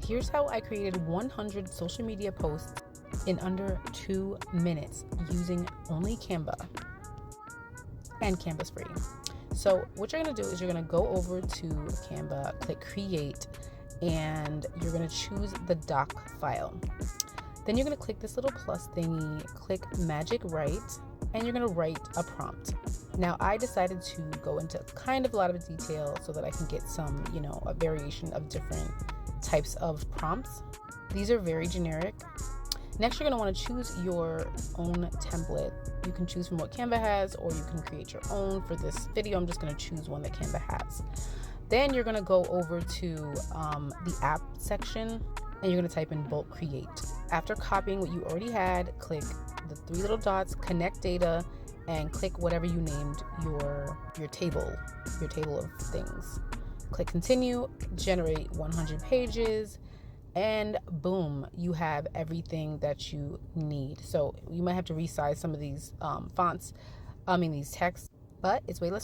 Here's how I created 100 social media posts in under 2 minutes using only Canva, and Canva's free. So what you're going to do is you're going to go over to Canva, click create, and you're going to choose the doc file. Then you're going to click this little plus thingy, click magic write, and you're going to write a prompt. Now I decided to go into kind of a lot of detail so that I can get some, a variation of different types of prompts. These are very generic. Next, you're going to want to choose your own template. You can choose from what Canva has, or you can create your own. For this video, I'm just going to choose one that Canva has. Then you're going to go over to the app section, and you're going to type in bulk create. After copying what you already had, click the 3 little dots, connect data, and click whatever you named your table of things. Click continue, generate 100 pages, and boom, you have everything that you need. So you might have to resize some of these these texts, but it's way less